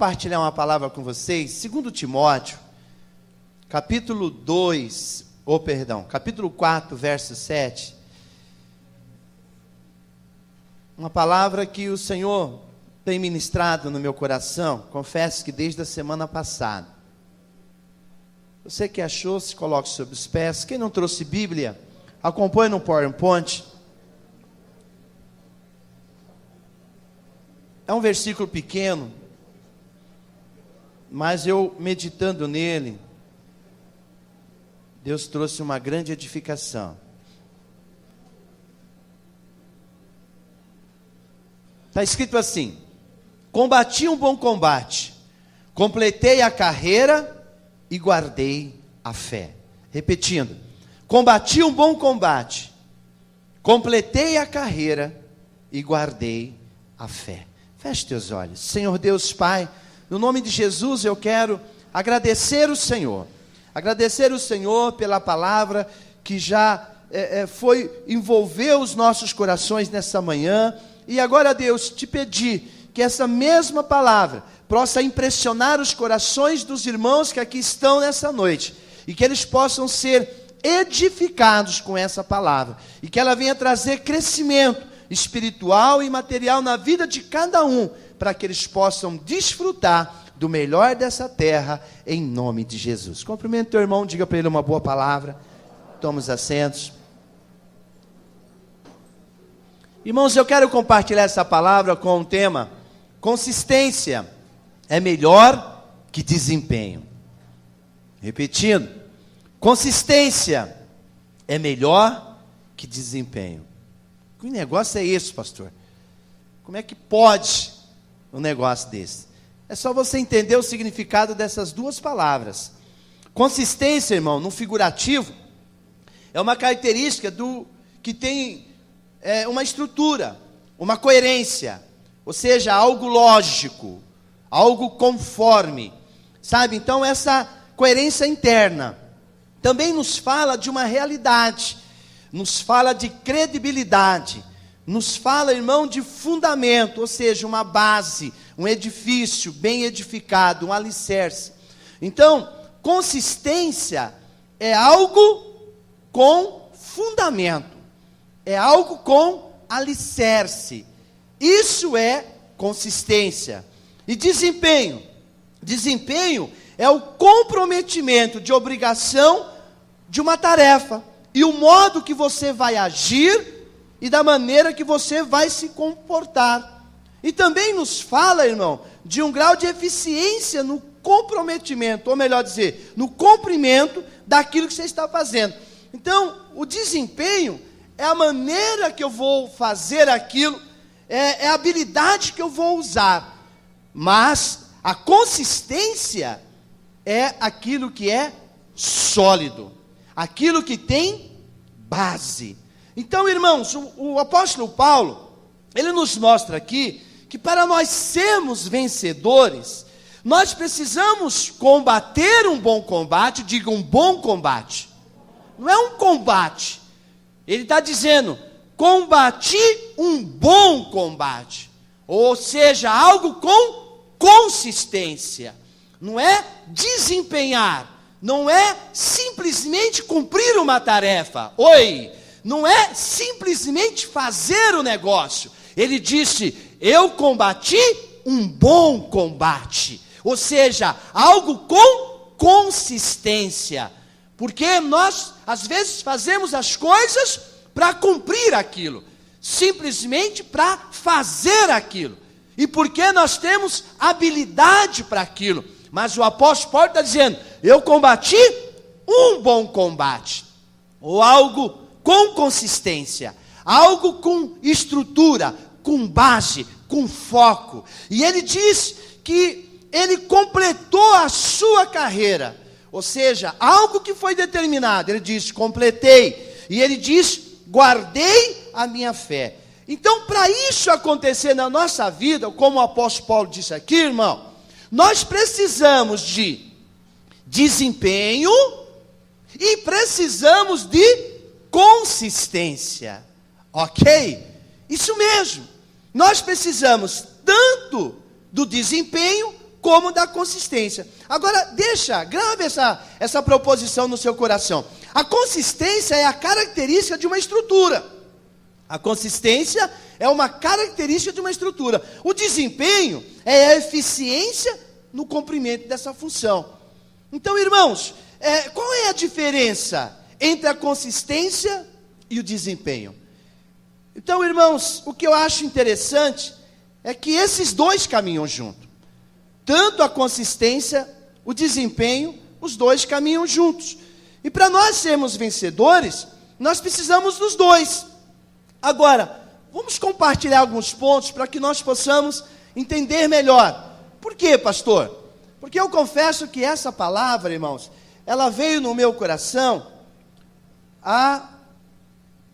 compartilhar uma palavra com vocês, 2 Timóteo, capítulo 4, verso 7. Uma palavra que o Senhor tem ministrado no meu coração, confesso que desde a semana passada. Você que achou, se coloque sobre os pés. Quem não trouxe Bíblia, acompanhe no PowerPoint. É um versículo pequeno, mas eu meditando nele, Deus trouxe uma grande edificação. Está escrito assim: combati um bom combate, completei a carreira e guardei a fé. Repetindo, combati um bom combate, completei a carreira e guardei a fé. Feche teus olhos. Senhor Deus Pai, no nome de Jesus eu quero agradecer o Senhor pela palavra que já envolveu os nossos corações nessa manhã. E agora, Deus, te pedir que essa mesma palavra possa impressionar os corações dos irmãos que aqui estão nessa noite, e que eles possam ser edificados com essa palavra, e que ela venha trazer crescimento espiritual e material na vida de cada um, para que eles possam desfrutar do melhor dessa terra, em nome de Jesus. Cumprimento teu irmão, diga para ele uma boa palavra. Toma os assentos. Irmãos, eu quero compartilhar essa palavra com o tema: consistência é melhor que desempenho. Repetindo, consistência é melhor que desempenho. Que negócio é esse, pastor? Como é que pode um negócio desse? É só você entender o significado dessas duas palavras. Consistência, irmão, no figurativo, é uma característica que tem uma estrutura, uma coerência, ou seja, algo lógico, algo conforme, sabe? Então essa coerência interna também nos fala de uma realidade, nos fala de credibilidade, nos fala, irmão, de fundamento, ou seja, uma base, um edifício bem edificado, um alicerce. Então, consistência é algo com fundamento, é algo com alicerce. Isso é consistência. E desempenho? Desempenho é o comprometimento de obrigação de uma tarefa, e o modo que você vai agir e da maneira que você vai se comportar. E também nos fala, irmão, de um grau de eficiência no comprometimento, ou melhor dizer, no cumprimento daquilo que você está fazendo. Então, o desempenho é a maneira que eu vou fazer aquilo, é a habilidade que eu vou usar. Mas a consistência é aquilo que é sólido, aquilo que tem base. Então, irmãos, o apóstolo Paulo, ele nos mostra aqui que para nós sermos vencedores, nós precisamos combater um bom combate. Diga, um bom combate. Não é um combate. Ele está dizendo, combati um bom combate. Ou seja, algo com consistência. Não é desempenhar. Não é simplesmente cumprir uma tarefa. Não é simplesmente fazer o negócio. Ele disse, eu combati um bom combate. Ou seja, algo com consistência. Porque nós, às vezes, fazemos as coisas para cumprir aquilo. Simplesmente para fazer aquilo. E porque nós temos habilidade para aquilo. Mas o apóstolo Paulo está dizendo, eu combati um bom combate. Ou algo com consistência. Algo com estrutura, com base, com foco. E ele diz que ele completou a sua carreira. Ou seja, algo que foi determinado. Ele diz, completei. E ele diz, guardei a minha fé. Então, para isso acontecer na nossa vida, como o apóstolo Paulo disse aqui, irmão, nós precisamos de desempenho e precisamos de consistência. Ok? Isso mesmo. Nós precisamos tanto do desempenho como da consistência. Agora, grave essa proposição no seu coração. A consistência é a característica de uma estrutura. A consistência é uma característica de uma estrutura. O desempenho é a eficiência no cumprimento dessa função. Então, irmãos, qual é a diferença entre a consistência e o desempenho? Então, irmãos, o que eu acho interessante é que esses dois caminham juntos. Tanto a consistência, o desempenho, os dois caminham juntos. E para nós sermos vencedores, nós precisamos dos dois. Agora, vamos compartilhar alguns pontos para que nós possamos entender melhor. Por quê, pastor? Porque eu confesso que essa palavra, irmãos, ela veio no meu coração há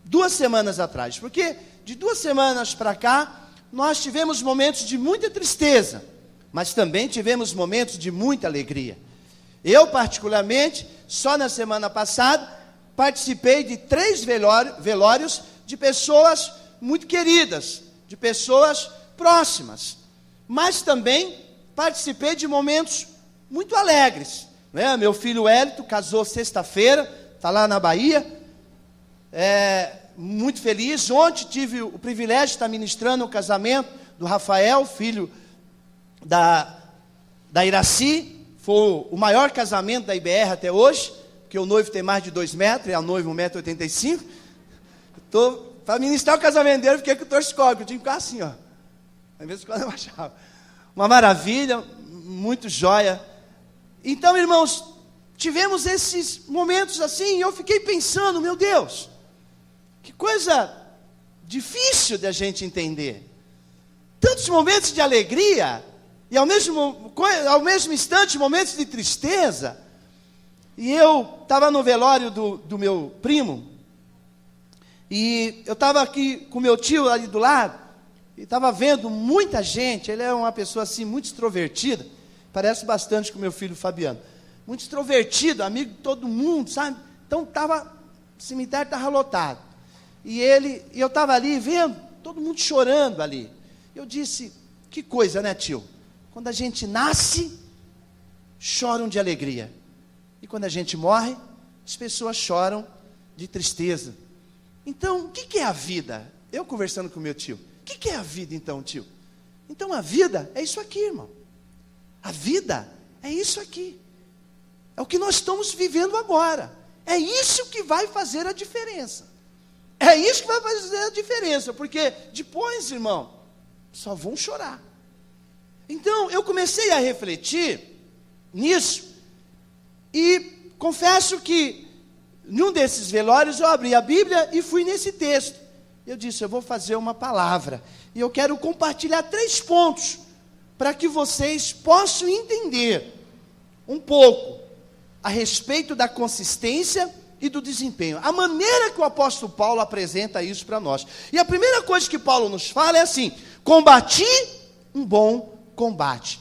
2 semanas atrás. Porque de 2 semanas para cá, nós tivemos momentos de muita tristeza, mas também tivemos momentos de muita alegria. Eu, particularmente, só na semana passada, participei de 3 velórios de pessoas muito queridas, de pessoas próximas. Mas também participei de momentos muito alegres. Né? Meu filho Hélito casou sexta-feira, está lá na Bahia, muito feliz. Ontem tive o privilégio de estar ministrando o casamento do Rafael, filho da Iraci. Foi o maior casamento da IBR até hoje, porque o noivo tem mais de 2 metros, e a noiva 1,85 m. Para ministrar o casamento dele, fiquei com o torcicolo, que eu tinha que ficar assim, ó. Às vezes quando eu achava. Uma maravilha, muito joia. Então, irmãos, tivemos esses momentos assim, e eu fiquei pensando, meu Deus, que coisa difícil de a gente entender. Tantos momentos de alegria, e ao mesmo instante, momentos de tristeza. E eu estava no velório do meu primo, e eu estava aqui com meu tio ali do lado, e estava vendo muita gente. Ele é uma pessoa assim, muito extrovertida, parece bastante com meu filho Fabiano, muito extrovertido, amigo de todo mundo, sabe? Então o cemitério estava lotado, e eu estava ali vendo, todo mundo chorando ali. Eu disse, que coisa, né, tio? Quando a gente nasce, choram de alegria, e quando a gente morre, as pessoas choram de tristeza. Então, o que é a vida? Eu conversando com meu tio, o que é a vida então, tio? Então a vida é isso aqui, irmão. A vida é isso aqui. É o que nós estamos vivendo agora. É isso que vai fazer a diferença. É isso que vai fazer a diferença, porque depois, irmão, só vão chorar. Então, eu comecei a refletir nisso, e confesso que, num desses velórios, eu abri a Bíblia e fui nesse texto. Eu disse, eu vou fazer uma palavra, e eu quero compartilhar 3 pontos, para que vocês possam entender um pouco a respeito da consistência e do desempenho. A maneira que o apóstolo Paulo apresenta isso para nós. E a primeira coisa que Paulo nos fala é assim: combati um bom combate.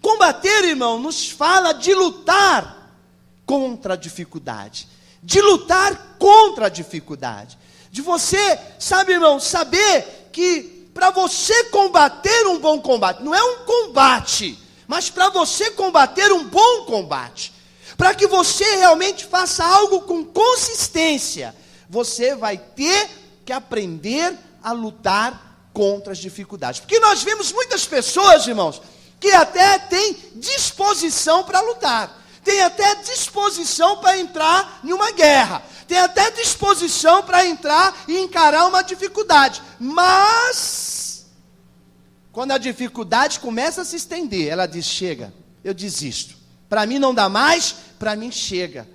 Combater, irmão, nos fala de lutar contra a dificuldade. De lutar contra a dificuldade. De você, sabe, irmão, saber que para você combater um bom combate, não é um combate, mas para você combater um bom combate, para que você realmente faça algo com consistência, você vai ter que aprender a lutar contra as dificuldades. Porque nós vemos muitas pessoas, irmãos, que até têm disposição para lutar, tem até disposição para entrar em uma guerra, tem até disposição para entrar e encarar uma dificuldade, mas quando a dificuldade começa a se estender, ela diz, chega, eu desisto, para mim não dá mais, para mim chega.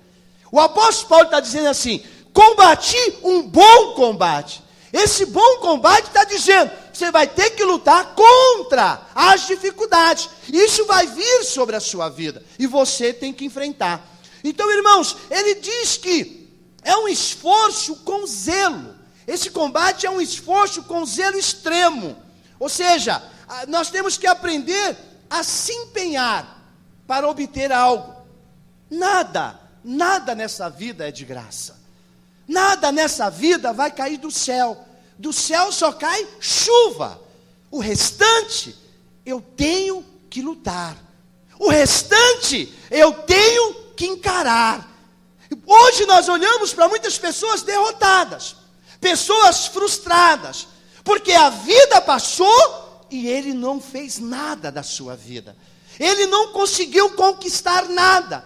O apóstolo Paulo está dizendo assim, combati um bom combate. Esse bom combate está dizendo, você vai ter que lutar contra as dificuldades, isso vai vir sobre a sua vida, e você tem que enfrentar. Então, irmãos, ele diz que é um esforço com zelo, esse combate é um esforço com zelo extremo, ou seja, nós temos que aprender a se empenhar para obter algo. Nada nessa vida é de graça, nada nessa vida vai cair do céu só cai chuva, o restante eu tenho que lutar. O restante eu tenho que encarar. Hoje nós olhamos para muitas pessoas derrotadas, pessoas frustradas, porque a vida passou e ele não fez nada da sua vida. Ele não conseguiu conquistar nada.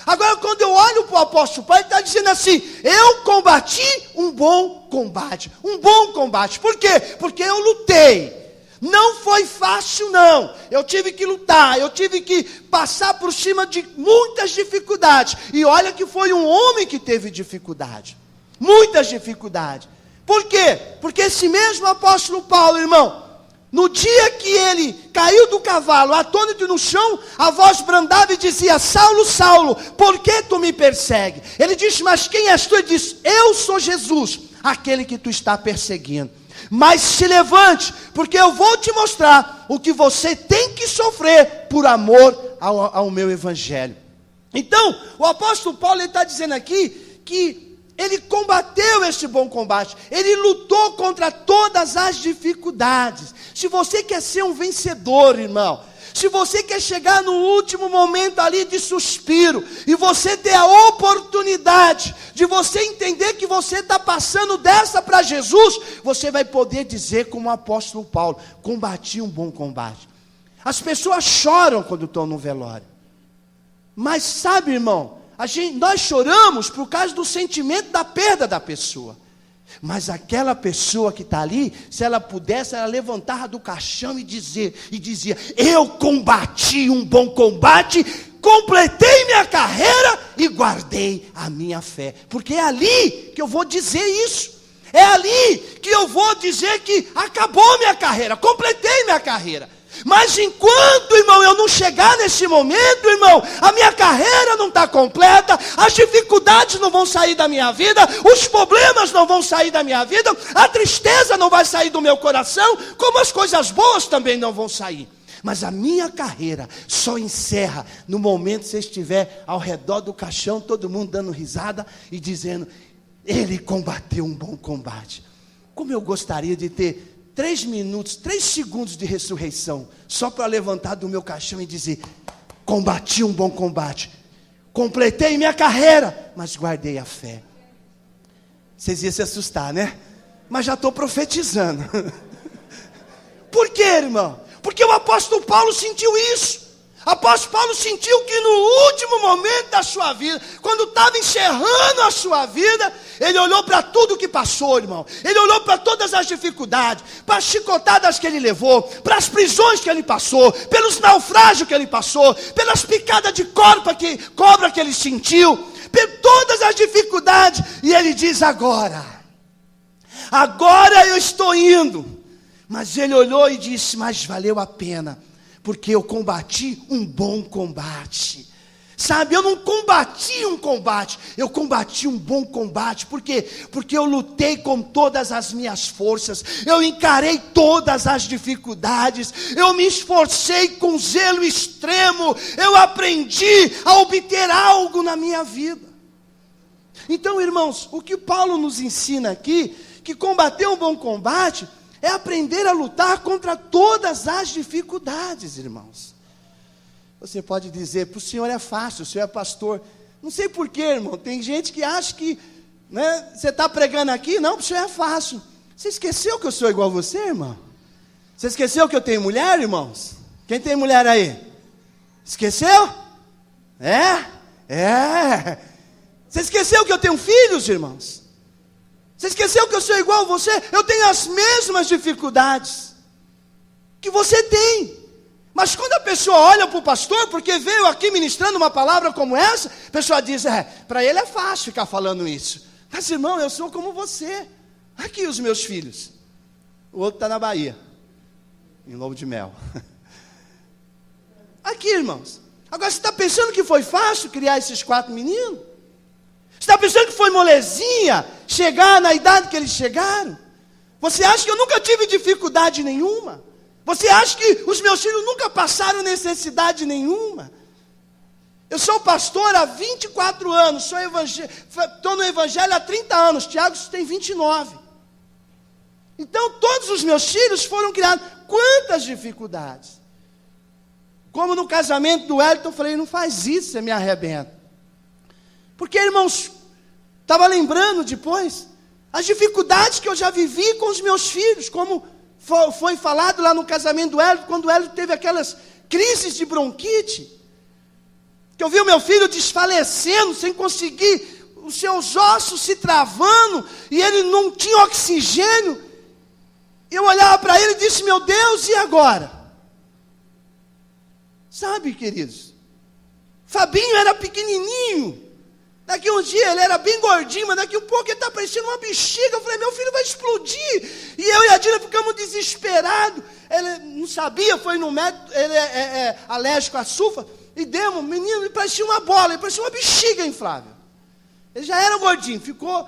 Agora, quando eu olho para o apóstolo Paulo, ele está dizendo assim: eu combati um bom combate. Um bom combate. Por quê? Porque eu lutei. Não foi fácil, não. Eu tive que lutar, eu tive que passar por cima de muitas dificuldades. E olha que foi um homem que teve dificuldade. Muitas dificuldades. Por quê? Porque esse mesmo apóstolo Paulo, irmão, no dia que ele caiu do cavalo, atônito no chão, a voz brandava e dizia: Saulo, Saulo, por que tu me persegue? Ele disse: mas quem és tu? Ele disse: eu sou Jesus, aquele que tu está perseguindo. Mas se levante, porque eu vou te mostrar o que você tem que sofrer por amor ao meu evangelho. Então, o apóstolo Paulo está dizendo aqui que ele combateu este bom combate. Ele lutou contra todas as dificuldades. Se você quer ser um vencedor, irmão, se você quer chegar no último momento ali de suspiro, e você ter a oportunidade de você entender que você está passando dessa para Jesus, você vai poder dizer como o apóstolo Paulo: combati um bom combate. As pessoas choram quando estão no velório. Mas sabe, irmão, nós choramos por causa do sentimento da perda da pessoa. Mas aquela pessoa que está ali, se ela pudesse, ela levantava do caixão e dizia: eu combati um bom combate, completei minha carreira e guardei a minha fé. Porque é ali que eu vou dizer isso. É ali que eu vou dizer que acabou minha carreira, completei minha carreira. Mas enquanto, irmão, eu não chegar nesse momento, irmão, a minha carreira não está completa, as dificuldades não vão sair da minha vida, os problemas não vão sair da minha vida, a tristeza não vai sair do meu coração, como as coisas boas também não vão sair. Mas a minha carreira só encerra no momento que você estiver ao redor do caixão, todo mundo dando risada e dizendo: ele combateu um bom combate. Como eu gostaria de ter 3 minutos, 3 segundos de ressurreição, só para levantar do meu caixão e dizer: combati um bom combate, completei minha carreira, mas guardei a fé. Vocês iam se assustar, né? Mas já estou profetizando. Por quê, irmão? Porque o apóstolo Paulo sentiu isso. O apóstolo Paulo sentiu que no último momento da sua vida, quando estava encerrando a sua vida, ele olhou para tudo que passou, irmão. Ele olhou para todas as dificuldades, para as chicotadas que ele levou, para as prisões que ele passou, pelos naufrágios que ele passou, pelas picadas de cobra que ele sentiu, por todas as dificuldades. E ele diz: agora eu estou indo. Mas ele olhou e disse: mas valeu a pena, porque eu combati um bom combate. Sabe, eu não combati um combate, eu combati um bom combate. Por quê? Porque eu lutei com todas as minhas forças, eu encarei todas as dificuldades, eu me esforcei com zelo extremo, eu aprendi a obter algo na minha vida. Então, irmãos, o que Paulo nos ensina aqui, que combater um bom combate é aprender a lutar contra todas as dificuldades, irmãos. Você pode dizer: para o senhor é fácil, o senhor é pastor. Não sei porquê, irmão, tem gente que acha que, né, você está pregando aqui, não, para o senhor é fácil. Você esqueceu que eu sou igual a você, irmão? Você esqueceu que eu tenho mulher, irmãos? Quem tem mulher aí? Esqueceu? Você esqueceu que eu tenho filhos, irmãos? Você esqueceu que eu sou igual a você? Eu tenho as mesmas dificuldades que você tem. Mas quando a pessoa olha para o pastor, porque veio aqui ministrando uma palavra como essa, a pessoa diz: para ele é fácil ficar falando isso. Mas, irmão, eu sou como você. Aqui os meus filhos. O outro está na Bahia, em Lobo de Mel. Aqui, irmãos. Agora, você está pensando que foi fácil criar esses 4 meninos? Você está pensando que foi molezinha chegar na idade que eles chegaram? Você acha que eu nunca tive dificuldade nenhuma? Você acha que os meus filhos nunca passaram necessidade nenhuma? Eu sou pastor há 24 anos, estou no evangelho há 30 anos, Tiago tem 29. Então todos os meus filhos foram criados. Quantas dificuldades? Como no casamento do Wellington, eu falei, não faz isso, você me arrebenta. Porque, irmãos, estava lembrando depois, as dificuldades que eu já vivi com os meus filhos, como foi falado lá no casamento do Wellington, quando o Wellington teve aquelas crises de bronquite, que eu vi o meu filho desfalecendo, sem conseguir, os seus ossos se travando, e ele não tinha oxigênio. Eu olhava para ele e disse, meu Deus, e agora? Sabe, queridos, Fabinho era pequenininho, daqui um dia ele era bem gordinho, mas daqui um pouco ele está parecendo uma bexiga. Eu falei, meu filho vai explodir. E eu e a Dina ficamos desesperados. Ele não sabia, foi no médico, ele é alérgico a sulfa, e demos, menino, ele parecia uma bola, ele parecia uma bexiga inflável. Ele já era gordinho, ficou.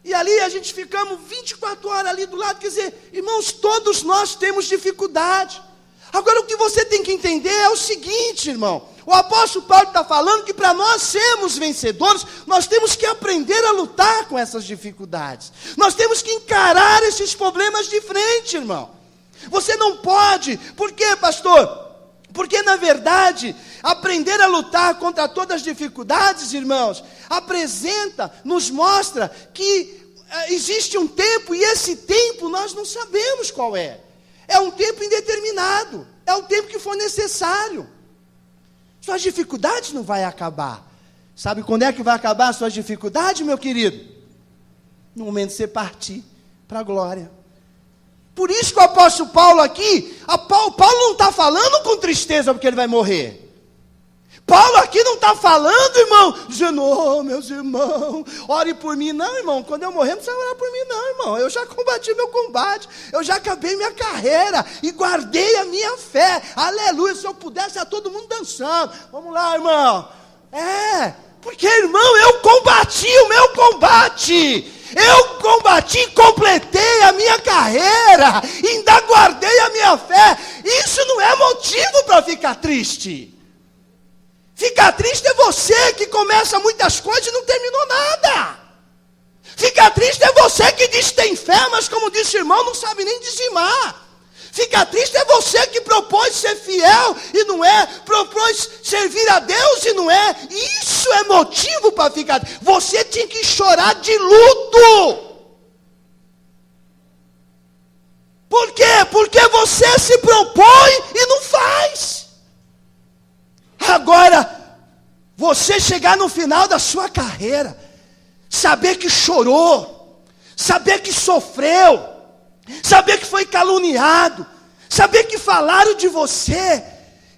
E ali a gente ficamos 24 horas ali do lado. Quer dizer, irmãos, todos nós temos dificuldade. Agora o que você tem que entender é o seguinte, irmão. O apóstolo Paulo está falando que para nós sermos vencedores, nós temos que aprender a lutar com essas dificuldades. Nós temos que encarar esses problemas de frente, irmão. Você não pode. Por quê, pastor? Porque, na verdade, aprender a lutar contra todas as dificuldades, irmãos, nos mostra que existe um tempo, e esse tempo nós não sabemos qual é. É um tempo indeterminado, é o tempo que for necessário. Suas dificuldades não vão acabar. Sabe quando é que vai acabar as suas dificuldades, meu querido? No momento de você partir para a glória. Por isso que o apóstolo Paulo aqui, Paulo não está falando com tristeza porque ele vai morrer. Paulo aqui não está falando, irmão, dizendo, oh, meus irmãos, ore por mim. Não, irmão, quando eu morrer não precisa orar por mim não, irmão. Eu já combati meu combate, eu já acabei minha carreira e guardei a minha fé. Aleluia, se eu pudesse, ia todo mundo dançando. Vamos lá, irmão. Porque, irmão, eu combati o meu combate. Eu combati e completei a minha carreira, ainda guardei a minha fé. Isso não é motivo para ficar triste. Ficar triste é você que começa muitas coisas e não terminou nada. Ficar triste é você que diz que tem fé, mas como disse o irmão, não sabe nem dizimar. Ficar triste é você que propôs ser fiel e não é, propôs servir a Deus e não é. Isso é motivo para ficar triste. Você tinha que chorar de luto. Por quê? Porque você se propõe e não faz. Agora, você chegar no final da sua carreira, saber que chorou, saber que sofreu, saber que foi caluniado, saber que falaram de você,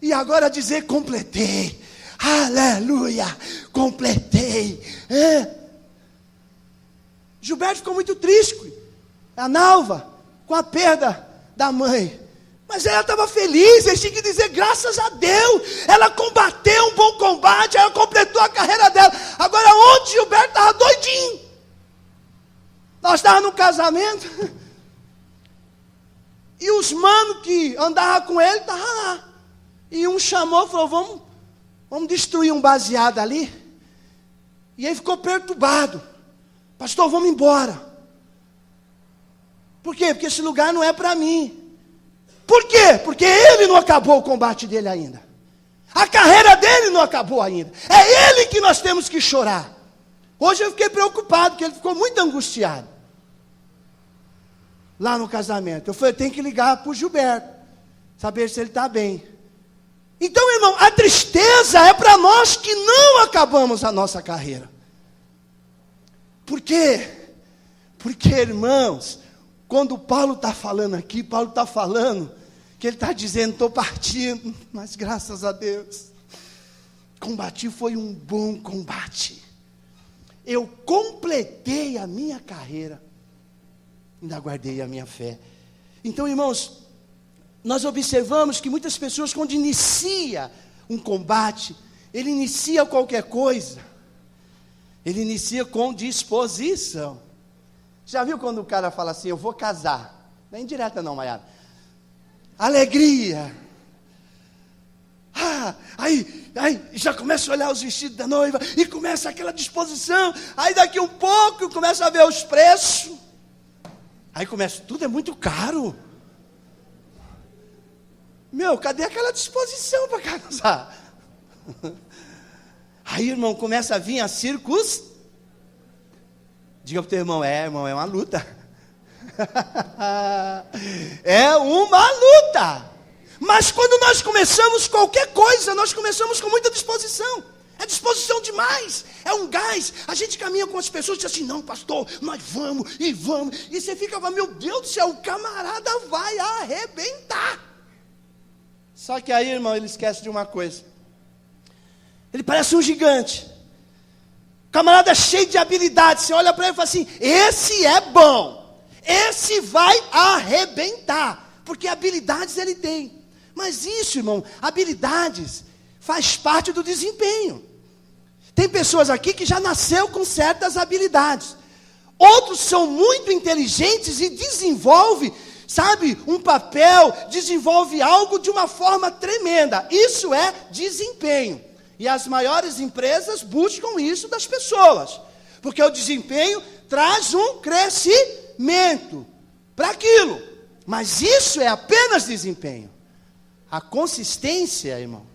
e agora dizer, completei, aleluia, completei. Gilberto ficou muito triste, a Nalva, com a perda da mãe. Mas ela estava feliz, eles tinham que dizer graças a Deus. Ela combateu um bom combate, ela completou a carreira dela. Agora ontem Gilberto estava doidinho. Nós estávamos no casamento, e os manos que andavam com ele estavam lá. E um chamou e falou, vamos destruir um baseado ali. E ele ficou perturbado. Pastor, vamos embora. Por quê? Porque esse lugar não é para mim. Por quê? Porque ele não acabou o combate dele ainda. A carreira dele não acabou ainda. É ele que nós temos que chorar. Hoje eu fiquei preocupado, porque ele ficou muito angustiado. Lá no casamento. Eu falei, tem que ligar para o Gilberto, saber se ele está bem. Então, irmão, a tristeza é para nós que não acabamos a nossa carreira. Por quê? Porque, irmãos, quando Paulo está falando aqui, Paulo está falando que ele está dizendo, estou partindo, mas graças a Deus, combati foi um bom combate. Eu completei a minha carreira, ainda guardei a minha fé. Então, irmãos, nós observamos que muitas pessoas, quando inicia um combate, ele inicia qualquer coisa, ele inicia com disposição. Já viu quando o cara fala assim, eu vou casar? Não é indireta não, Maiara. Alegria. Aí já começa a olhar os vestidos da noiva, e começa aquela disposição. Aí daqui um pouco, começa a ver os preços. Aí começa, tudo é muito caro. Meu, cadê aquela disposição para casar? Aí, irmão, começa a vir a Diga para o teu irmão, irmão, é uma luta. É uma luta. Mas quando nós começamos qualquer coisa, nós começamos com muita disposição. É disposição demais, é um gás. A gente caminha com as pessoas e diz assim, não, pastor, nós vamos. E você fica, meu Deus do céu, o camarada vai arrebentar. Só que aí, irmão, ele esquece de uma coisa. Ele parece um gigante. O camarada é cheio de habilidades. Você olha para ele e fala assim, esse é bom. Esse vai arrebentar. Porque habilidades ele tem. Mas isso, irmão, habilidades faz parte do desempenho. Tem pessoas aqui que já nasceu com certas habilidades. Outros são muito inteligentes e desenvolvem, sabe, um papel, desenvolve algo de uma forma tremenda. Isso é desempenho. E as maiores empresas buscam isso das pessoas. Porque o desempenho traz um crescimento para aquilo. Mas isso é apenas desempenho. A consistência, irmão,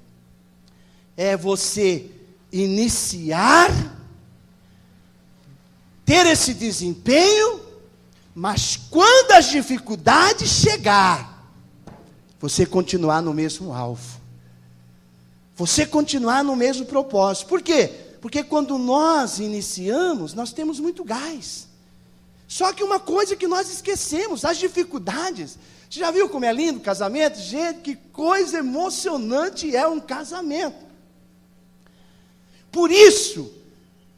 é você iniciar, ter esse desempenho, mas quando as dificuldades chegar, você continuar no mesmo alvo. Você continuar no mesmo propósito. Por quê? Porque quando nós iniciamos, nós temos muito gás. Só que uma coisa que nós esquecemos, as dificuldades. Você já viu como é lindo o casamento? Gente, que coisa emocionante é um casamento. Por isso,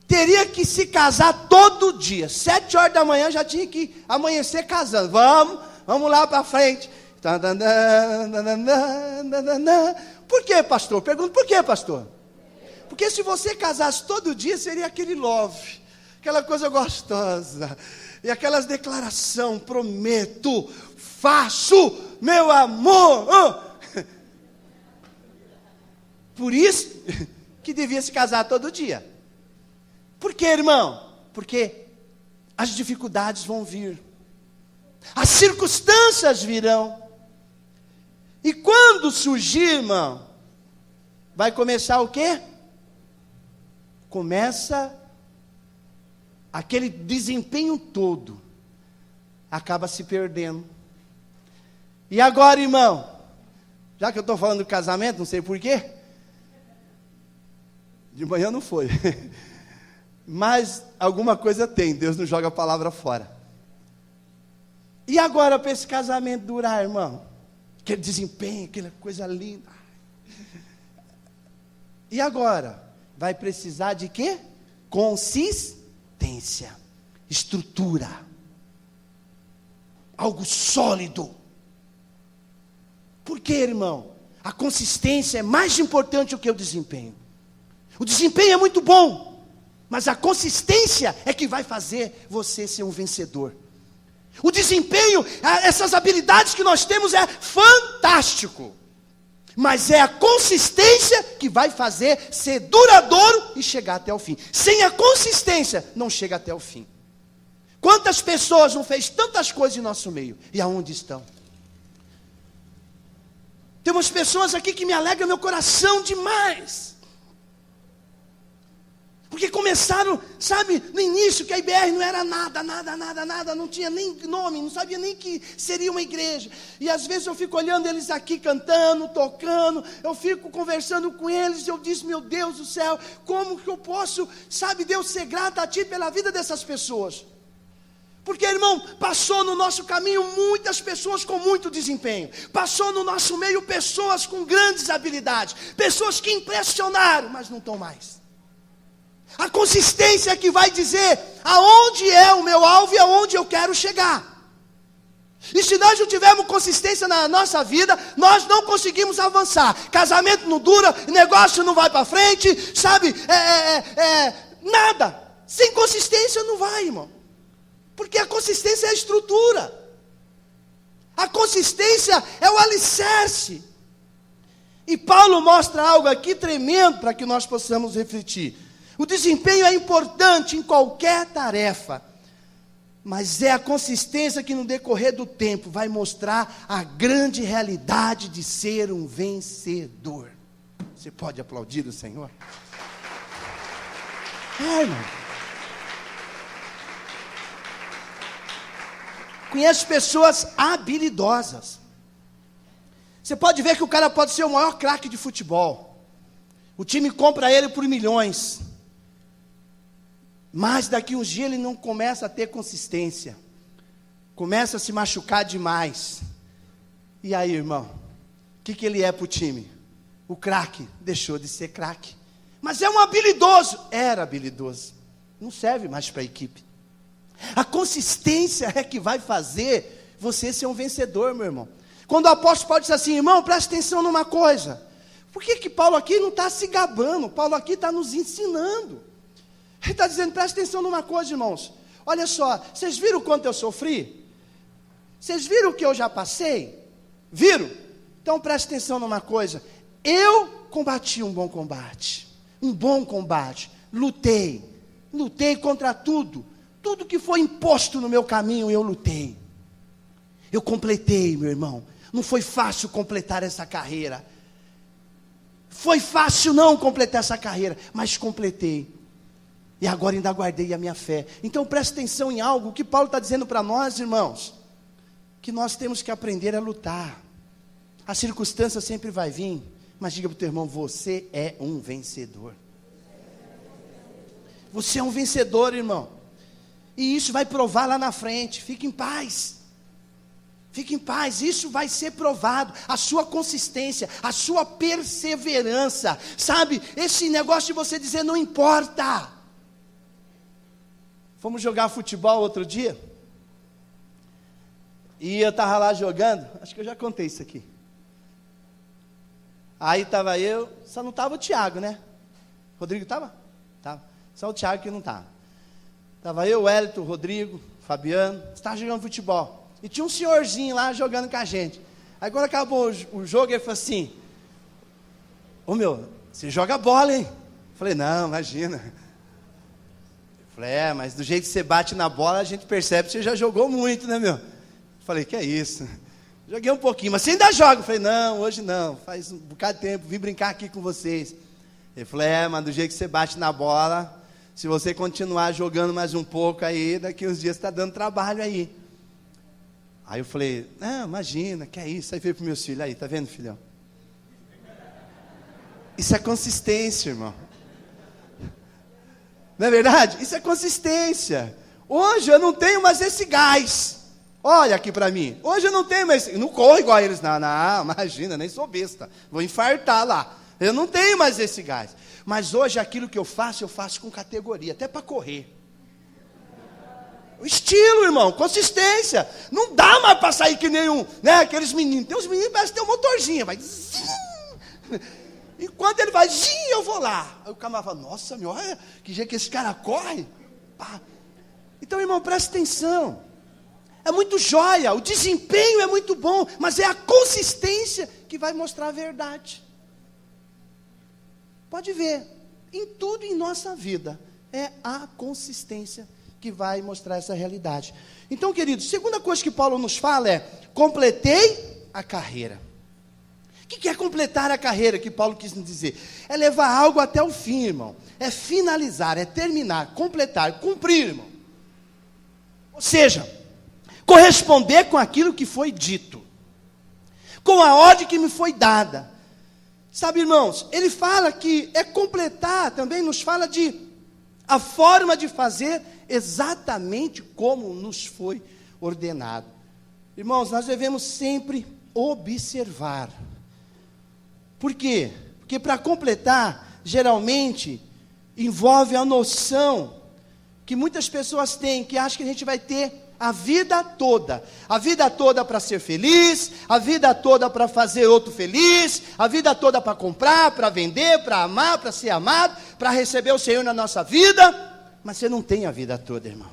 teria que se casar todo dia. 7 horas da manhã já tinha que amanhecer casando. Vamos lá para frente. Por quê, pastor? Pergunto, por quê, pastor? Porque se você casasse todo dia, seria aquele love, aquela coisa gostosa, e aquelas declarações, prometo, faço, meu amor. Por isso que devia se casar todo dia. Por quê, irmão? Porque as dificuldades vão vir, as circunstâncias virão, e quando surgir, irmão, vai começar o quê? Começa aquele desempenho todo, acaba se perdendo. E agora, irmão, já que eu estou falando do casamento, não sei porquê, de manhã não foi, mas alguma coisa tem, Deus não joga a palavra fora. E agora para esse casamento durar, irmão, aquele desempenho, aquela coisa linda, e agora? Vai precisar de quê? Consistência, estrutura, algo sólido. Por quê, irmão? A consistência é mais importante do que o desempenho. O desempenho é muito bom, mas a consistência é que vai fazer você ser um vencedor. O desempenho, essas habilidades que nós temos é fantástico, mas é a consistência que vai fazer ser duradouro e chegar até o fim. Sem a consistência, não chega até o fim. Quantas pessoas não fez tantas coisas em nosso meio? E aonde estão? Tem umas pessoas aqui que me alegram meu coração demais. Porque começaram, sabe, no início que a IBR não era nada, não tinha nem nome, não sabia nem que seria uma igreja. E às vezes eu fico olhando eles aqui cantando, tocando, eu fico conversando com eles, e eu disse, meu Deus do céu, como que eu posso, sabe, Deus, ser grato a Ti pela vida dessas pessoas? Porque, irmão, passou no nosso caminho muitas pessoas com muito desempenho, passou no nosso meio pessoas com grandes habilidades, pessoas que impressionaram, mas não estão mais. A consistência é que vai dizer aonde é o meu alvo e aonde eu quero chegar. E se nós não tivermos consistência na nossa vida, nós não conseguimos avançar. Casamento não dura, negócio não vai para frente, sabe? Nada. Sem consistência não vai, irmão. Porque a consistência é a estrutura. A consistência é o alicerce. E Paulo mostra algo aqui tremendo para que nós possamos refletir. O desempenho é importante em qualquer tarefa, Mas é a consistência que no decorrer do tempo vai mostrar a grande realidade de ser um vencedor. Você pode aplaudir o Senhor? Irmão. Conheço pessoas habilidosas. Você pode ver que o cara pode ser o maior craque de futebol. O time compra ele por milhões. Mas daqui uns dias ele não começa a ter consistência. Começa a se machucar demais. E aí, irmão? O que ele é para o time? O craque deixou de ser craque. Mas é um habilidoso. Era habilidoso. Não serve mais para a equipe. A consistência é que vai fazer você ser um vencedor, meu irmão. Quando o apóstolo Paulo diz assim, irmão, presta atenção numa coisa. Por que Paulo aqui não está se gabando? Paulo aqui está nos ensinando. Ele está dizendo, presta atenção numa coisa, irmãos. Olha só, vocês viram o quanto eu sofri? Vocês viram o que eu já passei? Viram? Então presta atenção numa coisa. Eu combati um bom combate. Um bom combate. Lutei contra tudo. Tudo que foi imposto no meu caminho, eu lutei. Eu completei, meu irmão. Não foi fácil completar essa carreira. Foi fácil não completar essa carreira, mas completei. E agora ainda guardei a minha fé. Então presta atenção em algo que Paulo está dizendo para nós, irmãos. Que nós temos que aprender a lutar. A circunstância sempre vai vir. Mas diga para o teu irmão, você é um vencedor. Você é um vencedor, irmão. E isso vai provar lá na frente. Fique em paz. Fique em paz, isso vai ser provado. A sua consistência, a sua perseverança. Sabe, esse negócio de você dizer não importa. Fomos jogar futebol outro dia. E eu estava lá jogando. Acho que eu já contei isso aqui. Aí estava eu, só não estava o Thiago, né? Rodrigo estava? Estava. Só o Thiago que não estava. Estava eu, o Wellington, o Rodrigo, o Fabiano. Estava jogando futebol. E tinha um senhorzinho lá jogando com a gente. Aí quando acabou o jogo, ele falou assim, ô meu, você joga bola, hein? Eu falei, não, imagina. Eu falei, mas do jeito que você bate na bola, a gente percebe que você já jogou muito, né, meu? Eu falei, que é isso? Joguei um pouquinho, mas você ainda joga? Eu falei, não, hoje não, faz um bocado de tempo, vim brincar aqui com vocês. Ele falou, mas do jeito que você bate na bola, se você continuar jogando mais um pouco aí, daqui uns dias está dando trabalho aí. Aí eu falei, não, imagina, que é isso? Aí veio para os meus filhos, aí, tá vendo, filhão? Isso é consistência, irmão. Não é verdade? Isso é consistência. Hoje eu não tenho mais esse gás. Olha aqui para mim. Hoje eu não tenho mais, não corro igual a eles. Não, imagina, nem sou besta. Vou infartar lá. Eu não tenho mais esse gás. Mas hoje aquilo que eu faço com categoria, até para correr. O estilo, irmão, consistência. Não dá mais para sair que nenhum, né? Aqueles meninos. Tem uns meninos que parecem ter um motorzinho, vai. E quando ele vai, eu vou lá. Aí o camarada fala, nossa, meu, olha que jeito que esse cara corre. Pá. Então, irmão, presta atenção. É muito jóia, o desempenho é muito bom, mas é a consistência que vai mostrar a verdade. Pode ver, em tudo em nossa vida, é a consistência que vai mostrar essa realidade. Então, queridos, segunda coisa que Paulo nos fala é, completei a carreira. O que é completar a carreira que Paulo quis nos dizer? É levar algo até o fim, irmão. É finalizar, é terminar, completar, cumprir, irmão. Ou seja, corresponder com aquilo que foi dito, com a ordem que me foi dada. Sabe, irmãos, ele fala que é completar, também nos fala de a forma de fazer exatamente como nos foi ordenado. Irmãos, nós devemos sempre observar. Por quê? Porque para completar, geralmente, envolve a noção que muitas pessoas têm, que acham que a gente vai ter a vida toda para ser feliz, a vida toda para fazer outro feliz, a vida toda para comprar, para vender, para amar, para ser amado, para receber o Senhor na nossa vida, mas você não tem a vida toda, irmão.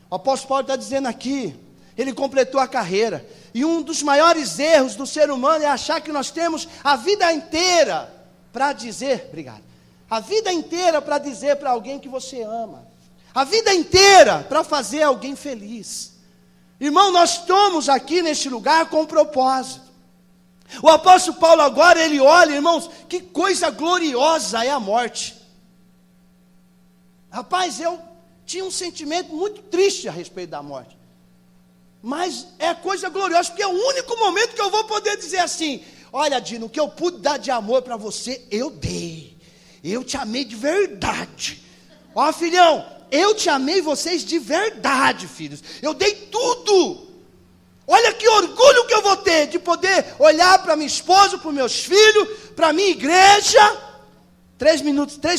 O apóstolo Paulo está dizendo aqui, ele completou a carreira, e um dos maiores erros do ser humano é achar que nós temos a vida inteira para dizer, a vida inteira para dizer para alguém que você ama, a vida inteira para fazer alguém feliz. Irmão, nós estamos aqui neste lugar com um propósito. O apóstolo Paulo agora, ele olha, irmãos, que coisa gloriosa é a morte. Rapaz, eu tinha um sentimento muito triste a respeito da morte. Mas é coisa gloriosa, porque é o único momento que eu vou poder dizer assim: olha, Dino, o que eu pude dar de amor para você, eu dei. Eu te amei de verdade. Ó, filhão, eu te amei vocês de verdade, filhos. Eu dei tudo. Olha que orgulho que eu vou ter de poder olhar para minha esposa, para os meus filhos, para a minha igreja. 3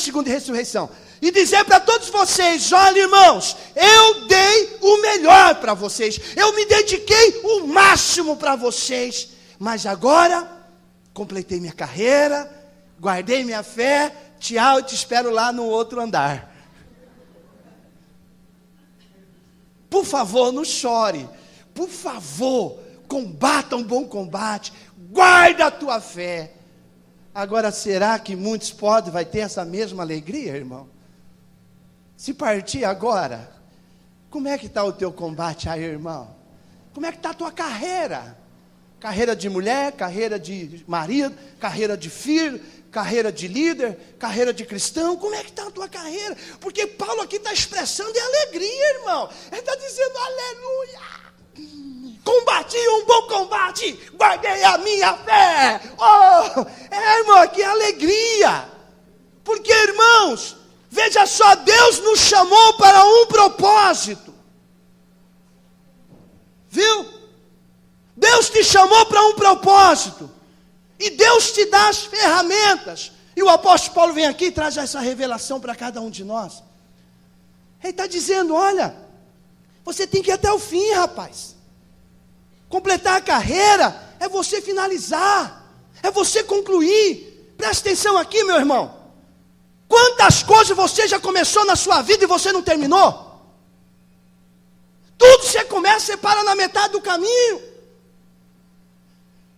segundos de ressurreição. E dizer para todos vocês: olha, irmãos, eu dei o melhor para vocês. Eu me dediquei o máximo para vocês. Mas agora, completei minha carreira, guardei minha fé. Tchau, eu te espero lá no outro andar. Por favor, não chore. Por favor, combata um bom combate. Guarda a tua fé. Agora, será que muitos vai ter essa mesma alegria, irmão? Se partir agora, como é que está o teu combate aí, irmão? Como é que está a tua carreira? Carreira de mulher, carreira de marido, carreira de filho, carreira de líder, carreira de cristão. Como é que está a tua carreira? Porque Paulo aqui está expressando alegria, irmão. Ele está dizendo: aleluia! Combati um bom combate, guardei a minha fé. Irmão, que alegria. Porque, irmãos, veja só, Deus nos chamou para um propósito. Viu? Deus te chamou para um propósito. E Deus te dá as ferramentas. E o apóstolo Paulo vem aqui e traz essa revelação para cada um de nós. Ele está dizendo: olha, você tem que ir até o fim, rapaz. Completar a carreira é você finalizar, é você concluir. Presta atenção aqui, meu irmão. Quantas coisas você já começou na sua vida e você não terminou? Tudo você começa e para na metade do caminho.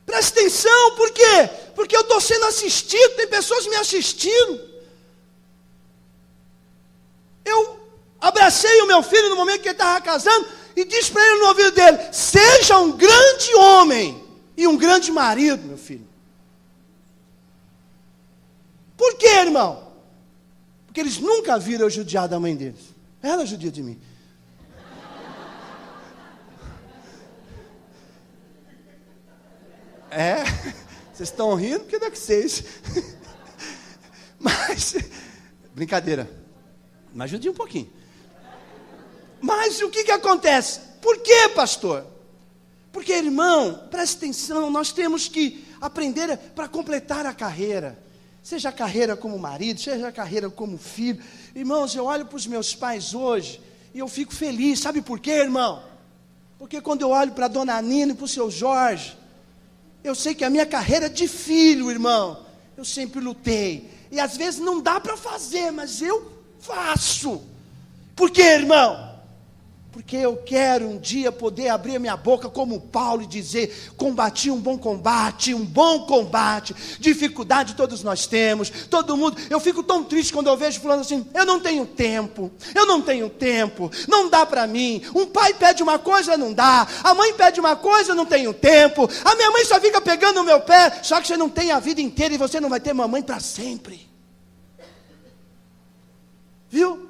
Presta atenção, por quê? Porque eu estou sendo assistido, tem pessoas me assistindo. Eu abracei o meu filho no momento que ele estava casando e disse para ele no ouvido dele: seja um grande homem e um grande marido, meu filho. Por quê, irmão? Porque eles nunca viram eu judiar da mãe deles. Ela judia de mim. Vocês estão rindo porque não é que vocês. Mas, brincadeira. Mas judia um pouquinho. Mas o que acontece? Por quê, pastor? Porque, irmão, preste atenção, nós temos que aprender para completar a carreira. Seja a carreira como marido, seja a carreira como filho. Irmãos, eu olho para os meus pais hoje e eu fico feliz. Sabe por quê, irmão? Porque quando eu olho para a dona Nina e para o seu Jorge, eu sei que a minha carreira de filho, irmão, eu sempre lutei. E às vezes não dá para fazer, mas eu faço. Por quê, irmão? Porque eu quero um dia poder abrir a minha boca como Paulo e dizer: combati um bom combate, um bom combate. Dificuldade todos nós temos, todo mundo. Eu fico tão triste quando eu vejo falando assim: eu não tenho tempo, não dá para mim. Um pai pede uma coisa, não dá. A mãe pede uma coisa, não tenho tempo. A minha mãe só fica pegando no meu pé. Só que você não tem a vida inteira e você não vai ter mamãe para sempre. Viu?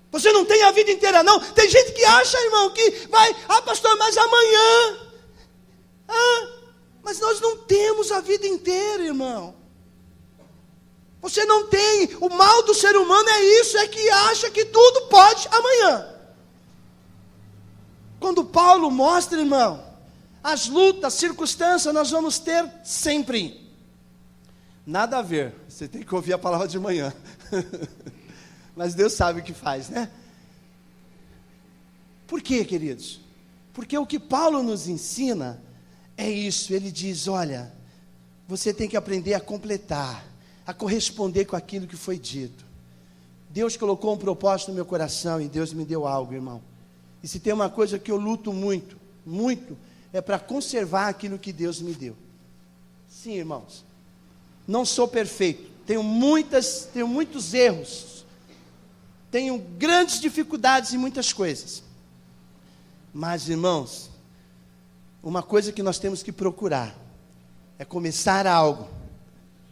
Você não tem a vida inteira, não. Tem gente que acha, irmão, que vai: pastor, mas amanhã. Mas nós não temos a vida inteira, irmão. Você não tem. O mal do ser humano é isso, é que acha que tudo pode amanhã. Quando Paulo mostra, irmão, as lutas, as circunstâncias, nós vamos ter sempre. Nada a ver. Você tem que ouvir a palavra de manhã. Mas Deus sabe o que faz, né? Por quê, queridos? Porque o que Paulo nos ensina é isso. Ele diz: olha, você tem que aprender a completar, a corresponder com aquilo que foi dito. Deus colocou um propósito no meu coração e Deus me deu algo, irmão. E se tem uma coisa que eu luto muito, é para conservar aquilo que Deus me deu. Sim, irmãos. Não sou perfeito. Tenho muitos erros. tenho grandes dificuldades em muitas coisas. Mas, irmãos, uma coisa que nós temos que procurar é começar algo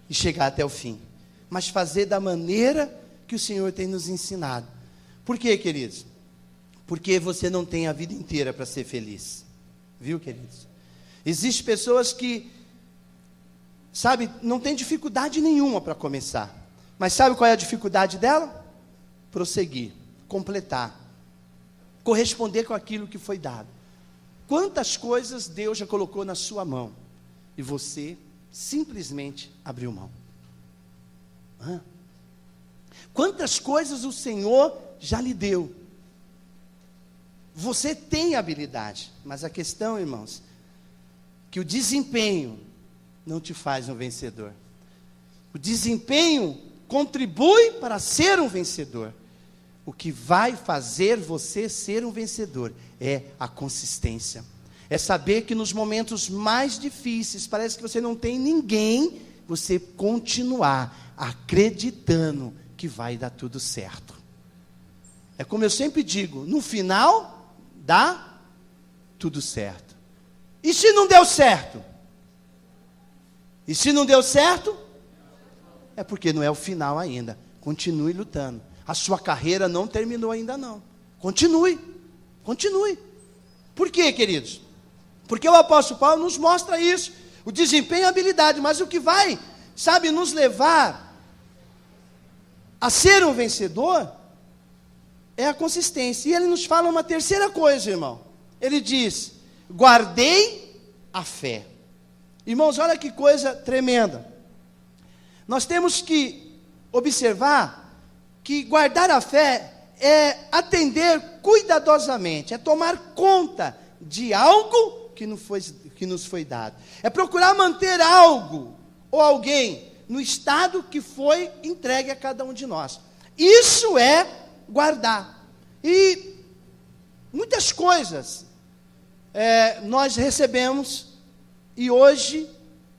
e chegar até o fim, mas fazer da maneira que o Senhor tem nos ensinado. Por quê, queridos? Porque você não tem a vida inteira para ser feliz. Viu, queridos? Existem pessoas que, sabe, não tem dificuldade nenhuma para começar. Mas sabe qual é a dificuldade dela? Prosseguir, completar, corresponder com aquilo que foi dado. Quantas coisas Deus já colocou na sua mão e você simplesmente abriu mão? Quantas coisas o Senhor já lhe deu? Você tem habilidade, mas a questão, irmãos, que o desempenho não te faz um vencedor. O desempenho contribui para ser um vencedor. O que vai fazer você ser um vencedor é a consistência. É saber que nos momentos mais difíceis, parece que você não tem ninguém, você continuar acreditando que vai dar tudo certo. É como eu sempre digo, no final dá tudo certo. E se não deu certo? E se não deu certo? É porque não é o final ainda. Continue lutando. A sua carreira não terminou ainda não. Continue. Continue. Por quê, queridos? Porque o apóstolo Paulo nos mostra isso. O desempenho e a habilidade. Mas o que vai, sabe, nos levar a ser um vencedor é a consistência. E ele nos fala uma terceira coisa, irmão. Ele diz: guardei a fé. Irmãos, olha que coisa tremenda. Nós temos que observar que guardar a fé é atender cuidadosamente, é tomar conta de algo que nos foi dado. É procurar manter algo ou alguém no estado que foi entregue a cada um de nós. Isso é guardar. E muitas coisas nós recebemos, e hoje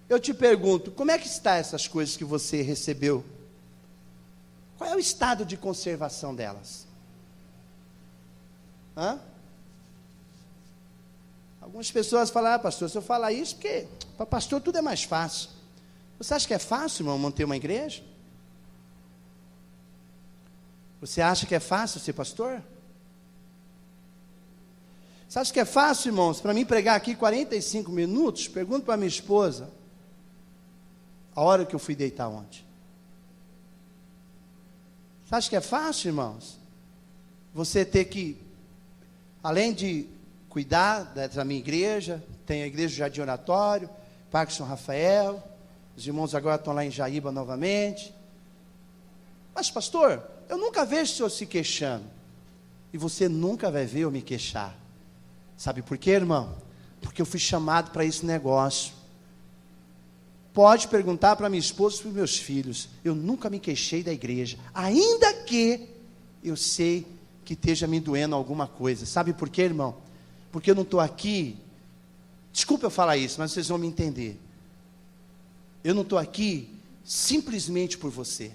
eu te pergunto, como é que está essas coisas que você recebeu? Qual é o estado de conservação delas? Algumas pessoas falam: pastor, se eu falar isso, porque para pastor tudo é mais fácil. Você acha que é fácil, irmão, manter uma igreja? Você acha que é fácil ser pastor? Você acha que é fácil, irmãos, para mim pregar aqui 45 minutos? Pergunto para minha esposa a hora que eu fui deitar ontem. Você acha que é fácil, irmãos? Você ter que, além de cuidar da minha igreja, tem a igreja do Jardim Oratório, Parque São Rafael, os irmãos agora estão lá em Jaíba novamente. Mas, pastor, eu nunca vejo o senhor se queixando. E você nunca vai ver eu me queixar. Sabe por quê, irmão? Porque eu fui chamado para esse negócio. Pode perguntar para minha esposa e para os meus filhos. Eu nunca me queixei da igreja, ainda que eu sei que esteja me doendo alguma coisa. Sabe por quê, irmão? Porque eu não estou aqui, desculpa eu falar isso, mas vocês vão me entender. Eu não estou aqui simplesmente por você.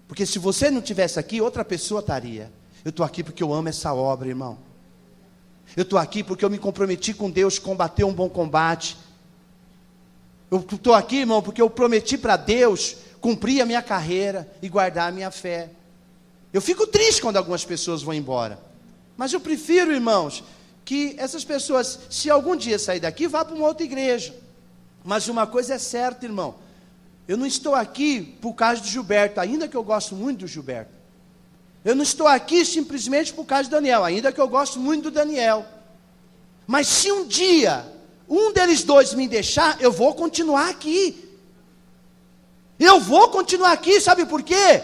Porque se você não estivesse aqui, outra pessoa estaria. Eu estou aqui porque eu amo essa obra, irmão. Eu estou aqui porque eu me comprometi com Deus, combater um bom combate. Eu estou aqui, irmão, porque eu prometi para Deus cumprir a minha carreira e guardar a minha fé. Eu fico triste quando algumas pessoas vão embora. Mas eu prefiro, irmãos, que essas pessoas, se algum dia sair daqui, vá para uma outra igreja. Mas uma coisa é certa, irmão. Eu não estou aqui por causa do Gilberto, ainda que eu gosto muito do Gilberto. Eu não estou aqui simplesmente por causa do Daniel, ainda que eu gosto muito do Daniel. Mas se um dia um deles dois me deixar, eu vou continuar aqui. Eu vou continuar aqui, sabe por quê?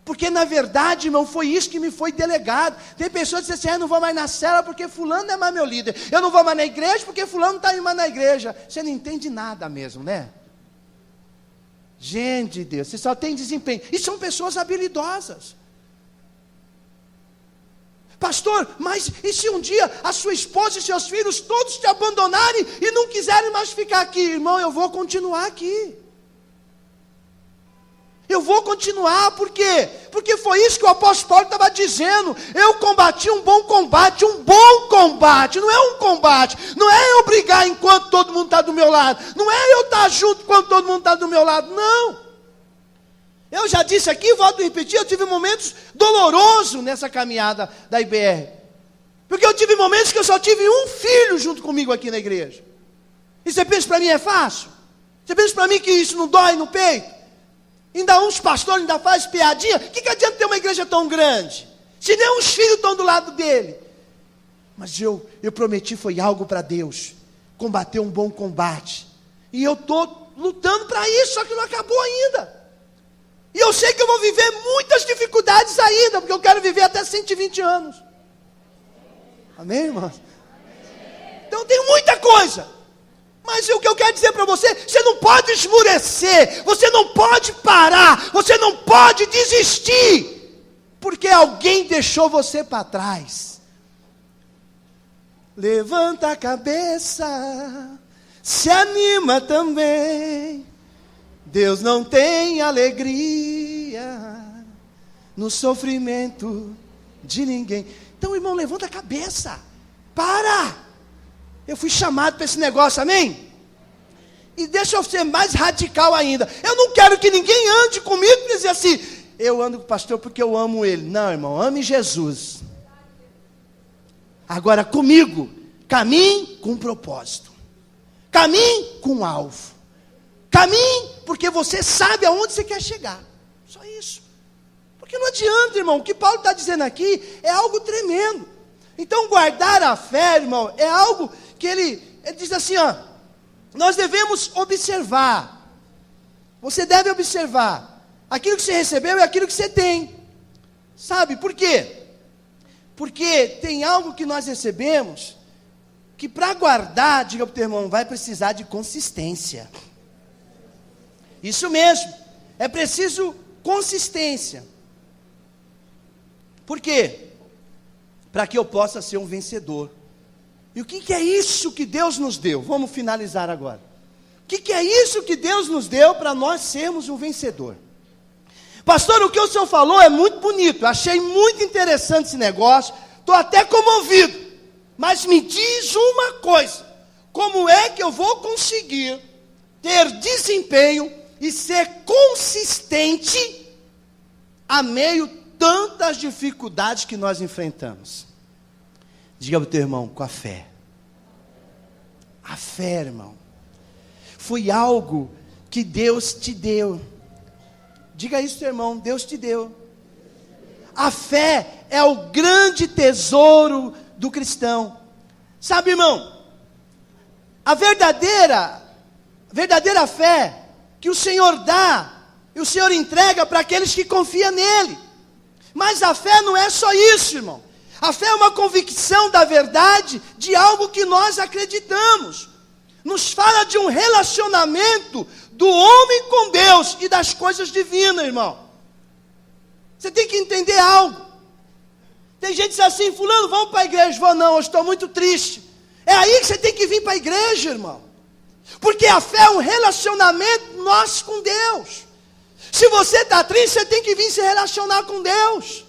Porque na verdade, irmão, foi isso que me foi delegado. Tem pessoas que dizem assim: eu não vou mais na cela porque fulano não é mais meu líder. Eu não vou mais na igreja porque fulano não está indo mais na igreja. Você não entende nada mesmo, né? Gente de Deus, você só tem desempenho. E são pessoas habilidosas. Pastor, mas e se um dia a sua esposa e seus filhos todos te abandonarem e não quiserem mais ficar aqui? Irmão, eu vou continuar aqui. Eu vou continuar, por quê? Porque foi isso que o apóstolo Paulo estava dizendo. Eu combati um bom combate, não é um combate, não é eu brigar enquanto todo mundo está do meu lado, não é eu estar junto enquanto todo mundo está do meu lado, não. Eu já disse aqui, volto a repetir, eu tive momentos dolorosos nessa caminhada da IBR, porque eu tive momentos que eu só tive um filho junto comigo aqui na igreja. E você pensa para mim é fácil? Você pensa para mim que isso não dói no peito? Ainda uns pastores ainda fazem piadinha. O que adianta ter uma igreja tão grande? Se nem os filhos estão do lado dele. Mas eu prometi, foi algo para Deus. Combater um bom combate. E eu estou lutando para isso, só que não acabou ainda. E eu sei que eu vou viver muitas dificuldades ainda, porque eu quero viver até 120 anos. Amém, irmãos? Então tem muita coisa. Mas o que eu quero dizer para você, você não pode esmurecer, você não pode parar, você não pode desistir, porque alguém deixou você para trás. Levanta a cabeça, se anima também, Deus não tem alegria no sofrimento de ninguém. Então, irmão, levanta a cabeça, para! Eu fui chamado para esse negócio, amém? E deixa eu ser mais radical ainda. Eu não quero que ninguém ande comigo e dizer assim, eu ando com o pastor porque eu amo ele. Não, irmão, ame Jesus. Agora comigo, caminhe com um propósito. Caminhe com um alvo. Caminhe porque você sabe aonde você quer chegar. Só isso. Porque não adianta, irmão, o que Paulo está dizendo aqui é algo tremendo. Então guardar a fé, irmão, é algo que ele diz assim, ó, nós devemos observar. Você deve observar. Aquilo que você recebeu é aquilo que você tem. Sabe por quê? Porque tem algo que nós recebemos, que para guardar, diga para o teu irmão, vai precisar de consistência. Isso mesmo, é preciso consistência. Por quê? Para que eu possa ser um vencedor. E o que é isso que Deus nos deu? Vamos finalizar agora. O que é isso que Deus nos deu para nós sermos um vencedor? Pastor, o que o senhor falou é muito bonito, achei muito interessante esse negócio, estou até comovido. Mas me diz uma coisa, como é que eu vou conseguir ter desempenho e ser consistente a meio tantas dificuldades que nós enfrentamos? Diga para o teu irmão, com a fé. A fé, irmão, foi algo que Deus te deu. Diga isso, teu irmão, Deus te deu. A fé é o grande tesouro do cristão. Sabe, irmão, a verdadeira fé que o Senhor dá, e o Senhor entrega para aqueles que confiam nele. Mas a fé não é só isso, irmão. A fé é uma convicção da verdade de algo que nós acreditamos. Nos fala de um relacionamento do homem com Deus e das coisas divinas, irmão. Você tem que entender algo. Tem gente que diz assim, fulano, vamos para a igreja. Vou não, eu estou muito triste. É aí que você tem que vir para a igreja, irmão. Porque a fé é um relacionamento nosso com Deus. Se você está triste, você tem que vir se relacionar com Deus.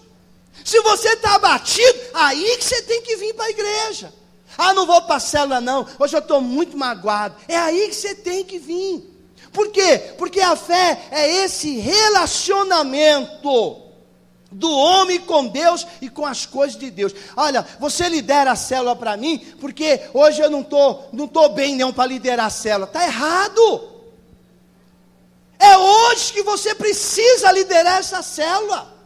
Se você está abatido, aí que você tem que vir para a igreja. Ah, não vou para a célula não, hoje eu estou muito magoado. É aí que você tem que vir. Por quê? Porque a fé é esse relacionamento do homem com Deus e com as coisas de Deus. Olha, você lidera a célula para mim, porque hoje eu não tô bem não para liderar a célula. Está errado. É hoje que você precisa liderar essa célula.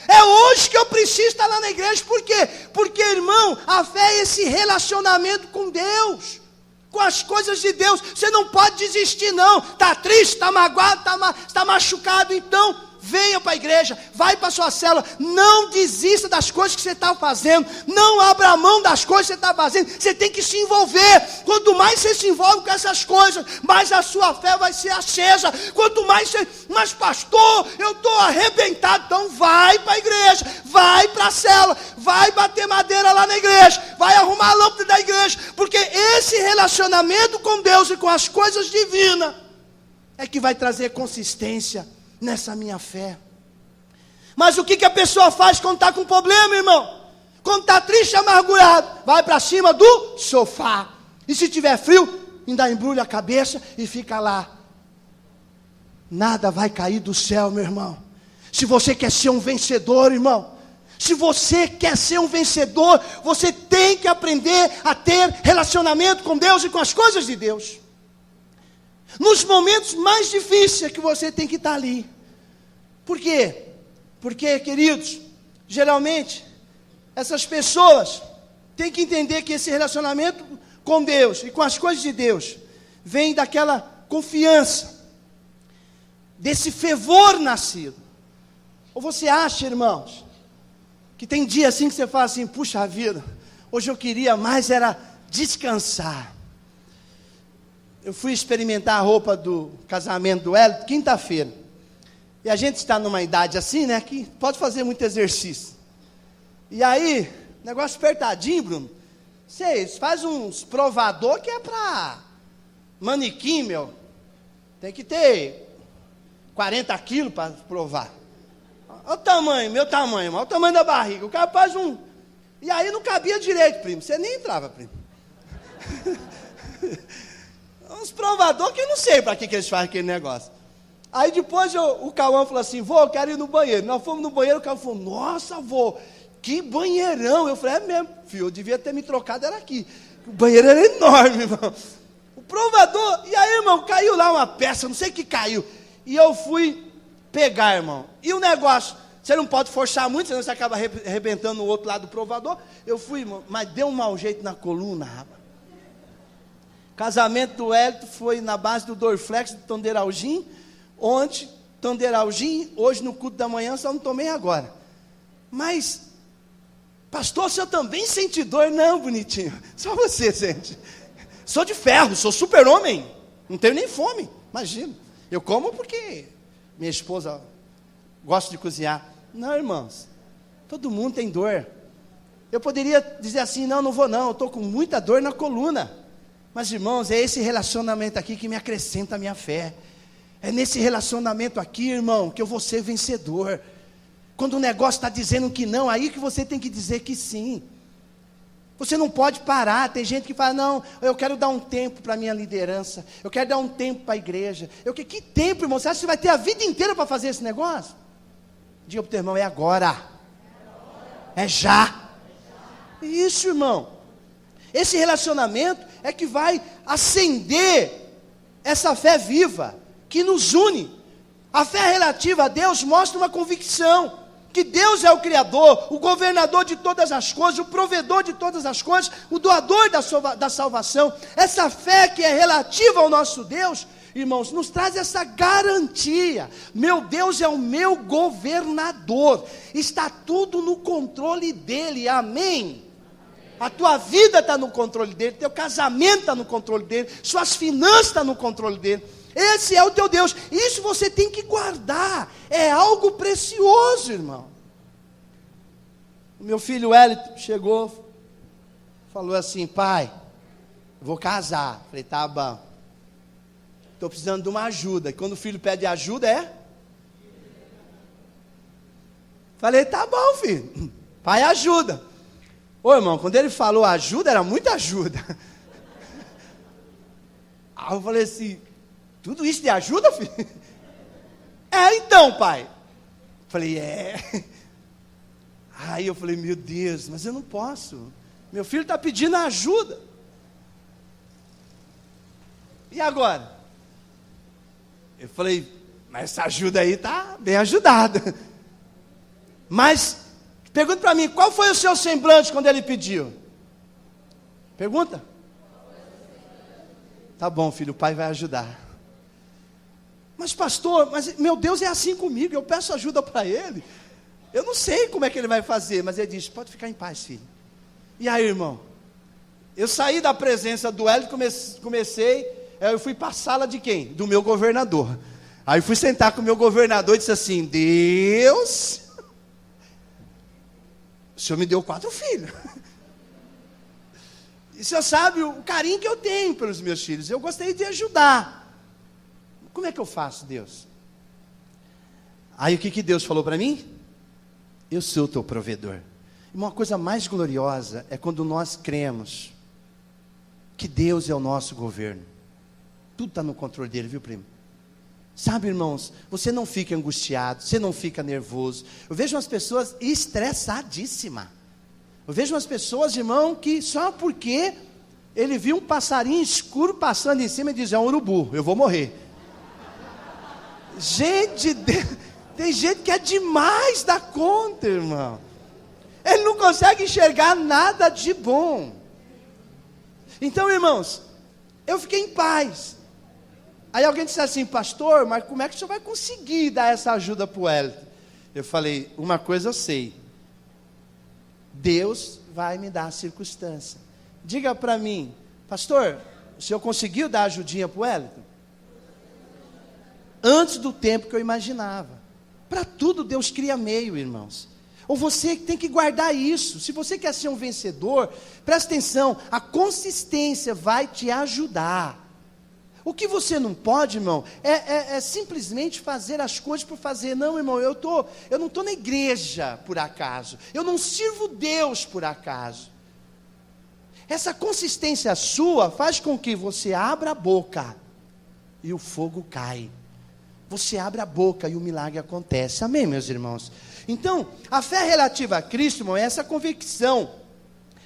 É hoje que eu preciso estar lá na igreja. Por quê? Porque, irmão, a fé é esse relacionamento com Deus, com as coisas de Deus. Você não pode desistir não. Está triste, está magoado, está machucado, então venha para a igreja, vai para a sua célula. Não desista das coisas que você está fazendo, não abra mão das coisas que você está fazendo. Você tem que se envolver. Quanto mais você se envolve com essas coisas, mais a sua fé vai ser acesa. Quanto mais você, mas pastor, eu estou arrebentado. Então vai para a igreja, vai para a célula, vai bater madeira lá na igreja, vai arrumar a lâmpada da igreja, porque esse relacionamento com Deus e com as coisas divinas é que vai trazer consistência nessa minha fé. Mas o que a pessoa faz quando está com problema, irmão? Quando está triste e amargurado, vai para cima do sofá. E se tiver frio, ainda embrulha a cabeça e fica lá. Nada vai cair do céu, meu irmão. Se você quer ser um vencedor, irmão, se você quer ser um vencedor, você tem que aprender a ter relacionamento com Deus e com as coisas de Deus. Nos momentos mais difíceis é que você tem que estar ali. Por quê? Porque, queridos, geralmente, essas pessoas têm que entender que esse relacionamento com Deus e com as coisas de Deus vem daquela confiança, desse fervor nascido. Ou você acha, irmãos, que tem dia assim que você fala assim, puxa vida, hoje eu queria mais era descansar. Eu fui experimentar a roupa do casamento do Hélio, quinta-feira. E a gente está numa idade assim, né, que pode fazer muito exercício. E aí, negócio apertadinho, Bruno. Vocês fazem uns provador que é para manequim, meu. Tem que ter 40 quilos para provar. Olha o tamanho, meu tamanho, olha o tamanho da barriga. O cara faz um... E aí não cabia direito, primo. Você nem entrava, primo. Uns provador que eu não sei para que eles fazem aquele negócio. Aí depois o Cauã falou assim, vô, eu quero ir no banheiro. Nós fomos no banheiro, o Cauã falou, nossa, vô, que banheirão. Eu falei, é mesmo, filho, eu devia ter me trocado, era aqui. O banheiro era enorme, irmão. O provador, e aí, irmão, caiu lá uma peça, não sei o que caiu. E eu fui pegar, irmão. E o negócio, você não pode forçar muito, senão você acaba arrebentando o outro lado do provador. Eu fui, irmão, mas deu um mau jeito na coluna, rapaz. Casamento do Hélio foi na base do Dorflex, do Tonderalgin. Ontem, Tonderalgin, hoje no culto da manhã, só não tomei agora. Mas, pastor, você também sente dor? Não, bonitinho, só você sente. Sou de ferro, sou super-homem, não tenho nem fome, imagina. Eu como porque minha esposa gosta de cozinhar. Não, irmãos, todo mundo tem dor. Eu poderia dizer assim, não vou não, eu estou com muita dor na coluna. Mas, irmãos, é esse relacionamento aqui que me acrescenta a minha fé. É nesse relacionamento aqui, irmão, que eu vou ser vencedor. Quando o negócio está dizendo que não, aí que você tem que dizer que sim. Você não pode parar. Tem gente que fala, não, eu quero dar um tempo para a minha liderança. Eu quero dar um tempo para a igreja. Que tempo, irmão? Você acha que você vai ter a vida inteira para fazer esse negócio? Diga para o teu irmão, é agora. É já. Isso, irmão. Esse relacionamento é que vai acender essa fé viva, que nos une. A fé relativa a Deus mostra uma convicção, que Deus é o Criador, o governador de todas as coisas, o provedor de todas as coisas, o doador da salvação. Essa fé que é relativa ao nosso Deus, irmãos, nos traz essa garantia. Meu Deus é o meu governador, está tudo no controle dele, amém? A tua vida está no controle dele, teu casamento está no controle dele, suas finanças estão no controle dele. Esse é o teu Deus. Isso você tem que guardar. É algo precioso, irmão. O meu filho Hélio chegou, falou assim, pai, vou casar. Falei, tá bom. Estou precisando de uma ajuda. E quando o filho pede ajuda, Falei, tá bom, filho. Pai ajuda. Ô, irmão, quando ele falou ajuda, era muita ajuda. Aí eu falei assim, tudo isso de ajuda, filho? Então, pai. Falei, Aí eu falei, meu Deus, mas eu não posso. Meu filho está pedindo ajuda. E agora? Eu falei, mas essa ajuda aí está bem ajudada. Mas, pergunta para mim, qual foi o seu semblante quando ele pediu? Pergunta? Tá bom, filho, o pai vai ajudar. Mas pastor, mas meu Deus é assim comigo, eu peço ajuda para ele. Eu não sei como é que ele vai fazer, mas ele disse, pode ficar em paz, filho. E aí, irmão? Eu saí da presença do Hélio, eu fui para a sala de quem? Do meu governador. Aí fui sentar com o meu governador e disse assim, Deus, o senhor me deu 4 filhos. E o senhor sabe o carinho que eu tenho pelos meus filhos. Eu gostaria de ajudar. Como é que eu faço, Deus? Aí o que Deus falou para mim? Eu sou o teu provedor. E uma coisa mais gloriosa é quando nós cremos que Deus é o nosso governo. Tudo está no controle dele, viu, primo? Sabe, irmãos, você não fica angustiado, você não fica nervoso. Eu vejo umas pessoas estressadíssimas. Eu vejo umas pessoas, irmão, que só porque ele viu um passarinho escuro passando em cima e diz, é um urubu, eu vou morrer. Gente, tem gente que é demais da conta, irmão. Ele não consegue enxergar nada de bom. Então, irmãos, eu fiquei em paz. Aí alguém disse assim, pastor, mas como é que o senhor vai conseguir dar essa ajuda para o Wellington? Eu falei, uma coisa eu sei. Deus vai me dar a circunstância. Diga para mim, pastor, o senhor conseguiu dar ajudinha para o Wellington? Antes do tempo que eu imaginava. Para tudo Deus cria meio, irmãos. Ou você tem que guardar isso. Se você quer ser um vencedor, presta atenção, a consistência vai te ajudar. O que você não pode, irmão, é simplesmente fazer as coisas por fazer. Não, irmão, eu não estou na igreja por acaso. Eu não sirvo Deus por acaso. Essa consistência sua faz com que você abra a boca e o fogo cai. Você abre a boca e o milagre acontece. Amém, meus irmãos? Então, a fé relativa a Cristo, irmão, é essa convicção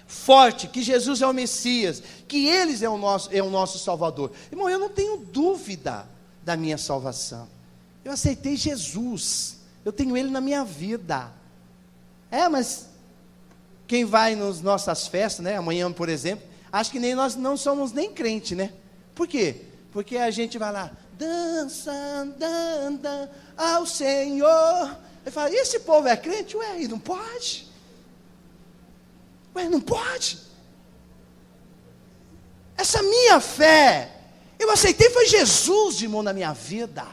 forte que Jesus é o Messias, que Ele é o nosso Salvador. Irmão, eu não tenho dúvida da minha salvação. Eu aceitei Jesus. Eu tenho Ele na minha vida. Mas quem vai nas nossas festas, né? Amanhã, por exemplo, acho que nem nós não somos nem crente, né? Por quê? Porque a gente vai lá, dança, anda ao Senhor. Ele fala, e esse povo é crente? Ué, e não pode? Ué, não pode? Essa minha fé, eu aceitei foi Jesus, irmão, na minha vida.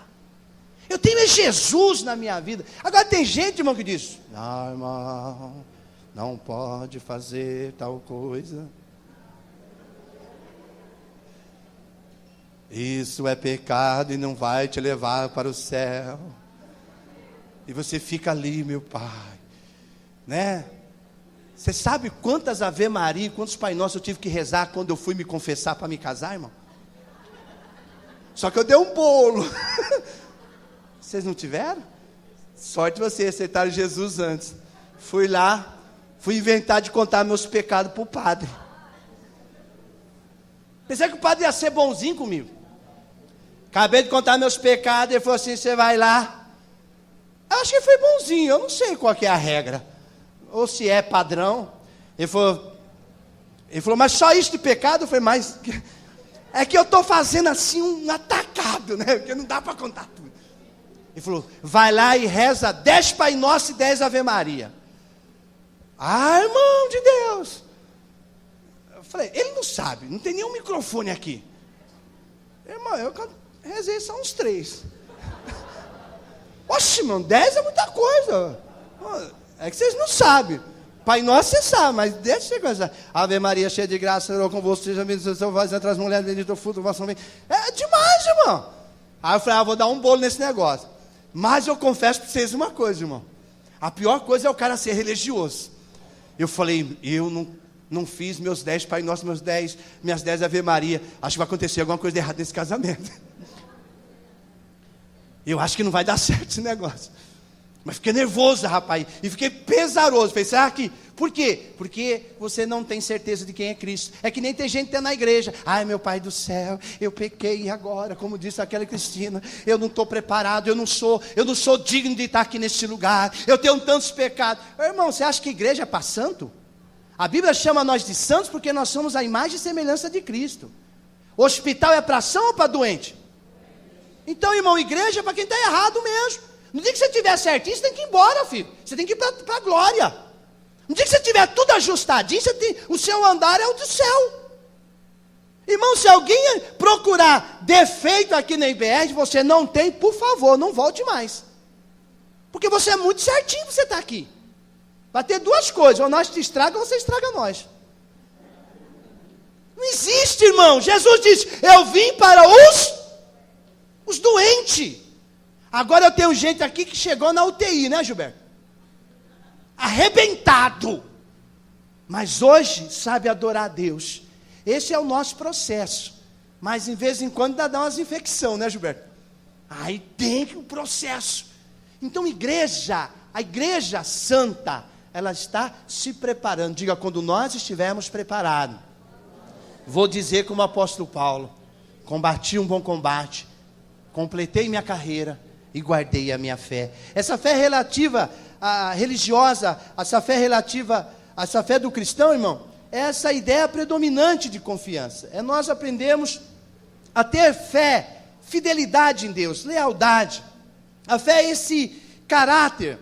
Eu tenho Jesus na minha vida. Agora tem gente, irmão, que diz, não, irmão, não pode fazer tal coisa. Isso é pecado e não vai te levar para o céu. E você fica ali, meu pai, né? Você sabe quantas Ave Maria, quantos Pai Nosso eu tive que rezar quando eu fui me confessar para me casar, irmão? Só que eu dei um bolo. Vocês não tiveram? Sorte vocês aceitaram Jesus antes. Fui lá, fui inventar de contar meus pecados para o padre. Pensei que o padre ia ser bonzinho comigo. Acabei de contar meus pecados, ele falou assim, você vai lá. Eu acho que ele foi bonzinho, eu não sei qual que é a regra. Ou se é padrão. Ele falou, mas só isso de pecado? Eu falei, mas é que eu estou fazendo assim um atacado, né? Porque não dá para contar tudo. Ele falou, vai lá e reza 10 Pai Nosso e 10 Ave Maria. Ah, irmão de Deus. Eu falei, ele não sabe, não tem nenhum microfone aqui. Irmão, eu rezei só uns 3. Oxe, irmão, 10 é muita coisa. É que vocês não sabem. Pai Nosso você sabe, mas deixa eu começar. Ave Maria, cheia de graça, Senhor com você, seja bendita seu voz entre as mulheres, bendito o fruto do vosso ventre. É demais, irmão. Aí eu falei, vou dar um bolo nesse negócio. Mas eu confesso para vocês uma coisa, irmão. A pior coisa é o cara ser religioso. Eu falei, eu não fiz meus 10 Pai Nosso, minhas 10 Ave Maria. Acho que vai acontecer alguma coisa de errado nesse casamento. Eu acho que não vai dar certo esse negócio. Mas fiquei nervoso, rapaz. E fiquei pesaroso. Falei, será que... Por quê? Porque você não tem certeza de quem é Cristo. É que nem tem gente que está na igreja. Ai, meu Pai do céu, eu pequei agora. Como disse aquela Cristina. Eu não estou preparado, eu não sou digno de estar aqui nesse lugar. Eu tenho tantos pecados. Irmão, você acha que igreja é para santo? A Bíblia chama nós de santos porque nós somos a imagem e semelhança de Cristo. O hospital é para são ou para doente? Então, irmão, igreja é para quem está errado mesmo. No dia que você estiver certinho, você tem que ir embora, filho. Você tem que ir para a glória. No dia que você tiver tudo ajustadinho, o seu andar é o do céu. Irmão, se alguém procurar defeito aqui na IBR, você não tem, por favor, não volte mais. Porque você é muito certinho que você está aqui. Vai ter duas coisas, ou nós te estraga ou você estraga nós. Não existe, irmão. Jesus disse, eu vim para os doentes. Agora eu tenho gente aqui que chegou na UTI, né, Gilberto? Arrebentado. Mas hoje sabe adorar a Deus. Esse é o nosso processo. Mas em vez em quando dá umas infecções, né, Gilberto? Aí tem o processo. Então a igreja santa, ela está se preparando. Diga, quando nós estivermos preparados. Vou dizer como o apóstolo Paulo: combati um bom combate, completei minha carreira e guardei a minha fé. Essa fé relativa à religiosa, essa fé do cristão, irmão, é essa ideia predominante de confiança. É nós aprendemos a ter fé, fidelidade em Deus, lealdade. A fé é esse caráter,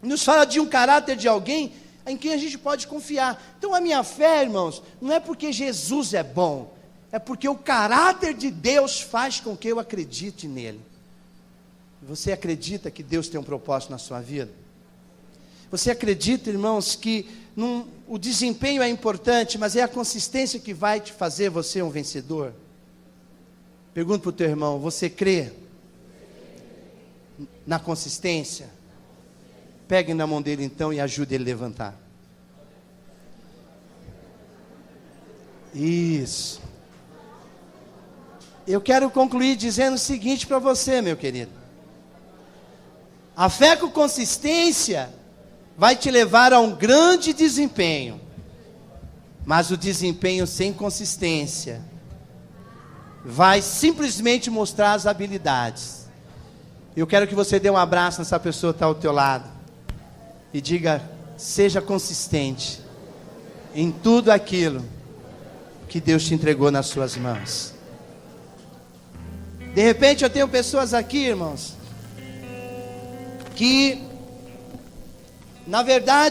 nos fala de um caráter de alguém em quem a gente pode confiar. Então a minha fé, irmãos, não é porque Jesus é bom, é porque o caráter de Deus faz com que eu acredite nele. Você acredita que Deus tem um propósito na sua vida? Você acredita, irmãos, que o desempenho é importante, mas é a consistência que vai te fazer você um vencedor? Pergunta para o teu irmão: você crê na consistência? Pegue na mão dele então e ajude ele a levantar. Isso. Eu quero concluir dizendo o seguinte para você, meu querido: a fé com consistência vai te levar a um grande desempenho, mas o desempenho sem consistência vai simplesmente mostrar as habilidades. Eu quero que você dê um abraço nessa pessoa que está ao teu lado e diga: seja consistente em tudo aquilo que Deus te entregou nas suas mãos. De repente eu tenho pessoas aqui, irmãos, que na verdade